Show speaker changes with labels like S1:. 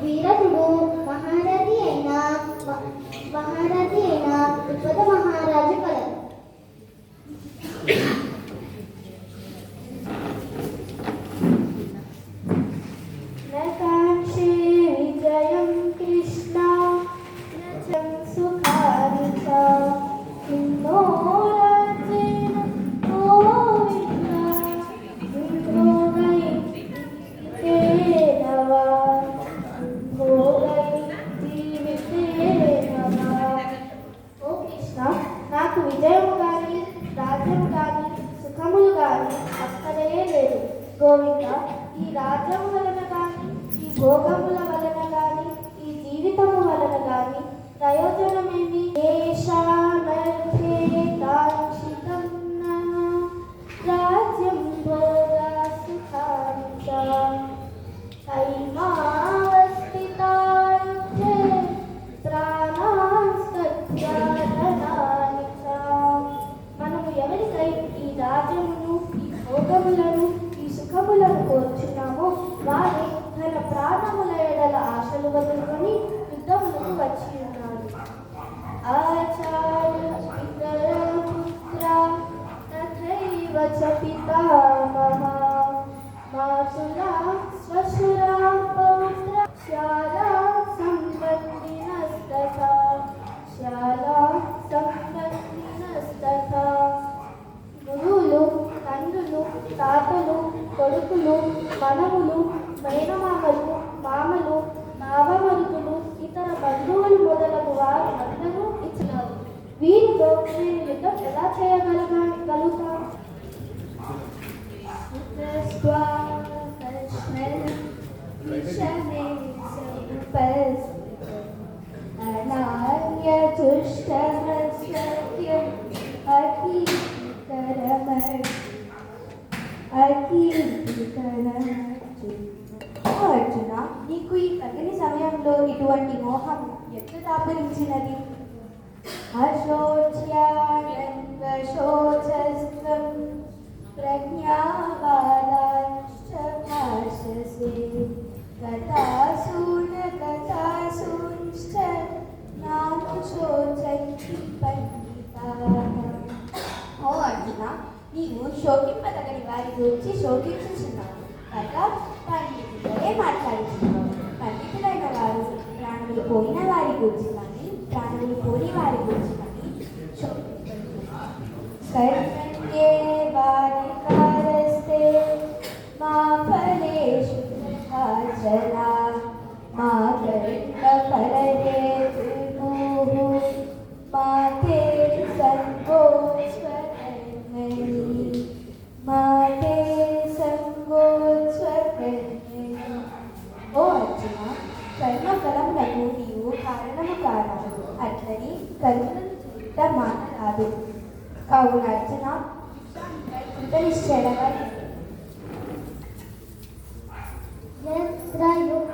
S1: వీరకుడు మహారథి అయిన ద్రుపద మహారాజు కలరు. నకాంక్షే విజయం కృష్ణ నచం సుఖాని చ కిన్నో రాజ్యేన గోవింద ఇంద్రోగై తేనవా భోగై జీవితేనవా. ఓ కృష్ణ, నాకు విజయము గాని రాజ్యము గాని సుఖములు గాని అక్కడే లేదు. గోవింద, ఈ రాజ్యము వలన గాని ఈ భోగముల వలన గాని ఈ జీవితము వలన గాని ప్రయోజనమేమి? ఏషానర్థే కాంక్షితం నః రాజ్యం భోగా సుఖాని చ హైమావస్థితార్థే ప్రాణాన్ సత్యాధనాని చ. మనము ఎవరికై ఈ రాజ్యమును ఈ భోగములను ఈ సుఖములను కోరుచున్నామో వారే తన ప్రాణముల ఎడల ఆశలు వదులుకొని యుద్ధములకు వచ్చి ఉన్నారు. ఆచార్య పుత్ర తథైవ చ పితామహ మాతులా శ్వశురా పౌత్ర శాలా సంబంధినస్తథా గురువులు, తండ్రులు, తాతలు, కొడుకులు, మనములు, మేనమామలు, మామలు, బావమరుదులు, ఇతర బంధువులు మొదలగు వారు అందరూ ఇచ్చినారు. వీరితో నేను యుద్ధం ఎలా చేయగలుగుతాను?
S2: అర్జున, నీకు ఈ తగిన సమయంలో ఇటువంటి మోహం ఎట్లు దాపరించినది? అశోచ్యానందశోచస్త్వం ప్రజ్ఞావాదాంశ్చ భాషసే గతాసూంశ్చ నానుశోచంతి పండితాః. ఓ అర్జున, నీవు శోకింపదగని వారి గురించి శోకించుచున్నావు కనుక పండితులే మాట్లాడుతున్నావు. పండితులైన వారు ప్రాణులు పోయిన వారి గురించి కానీ ప్రాణులు పోని వారి గురించి కానీ కర్మణ్యే బాధికారస్తే మా ఫలేషు భాజనా మా కర్మ ఫలదే విమోహో మా తే సంగో స్వకర్మణి మా తే సంగో స్వకర్మణి. ఓ అర్జున, కర్మఫలములకు నీవు కారణము కారాదు, అట్లని కర్మలను చూడ మానరాదు. కావున అర్జున, కృతనిశ్చయుడవై
S1: యత్ర యుక్త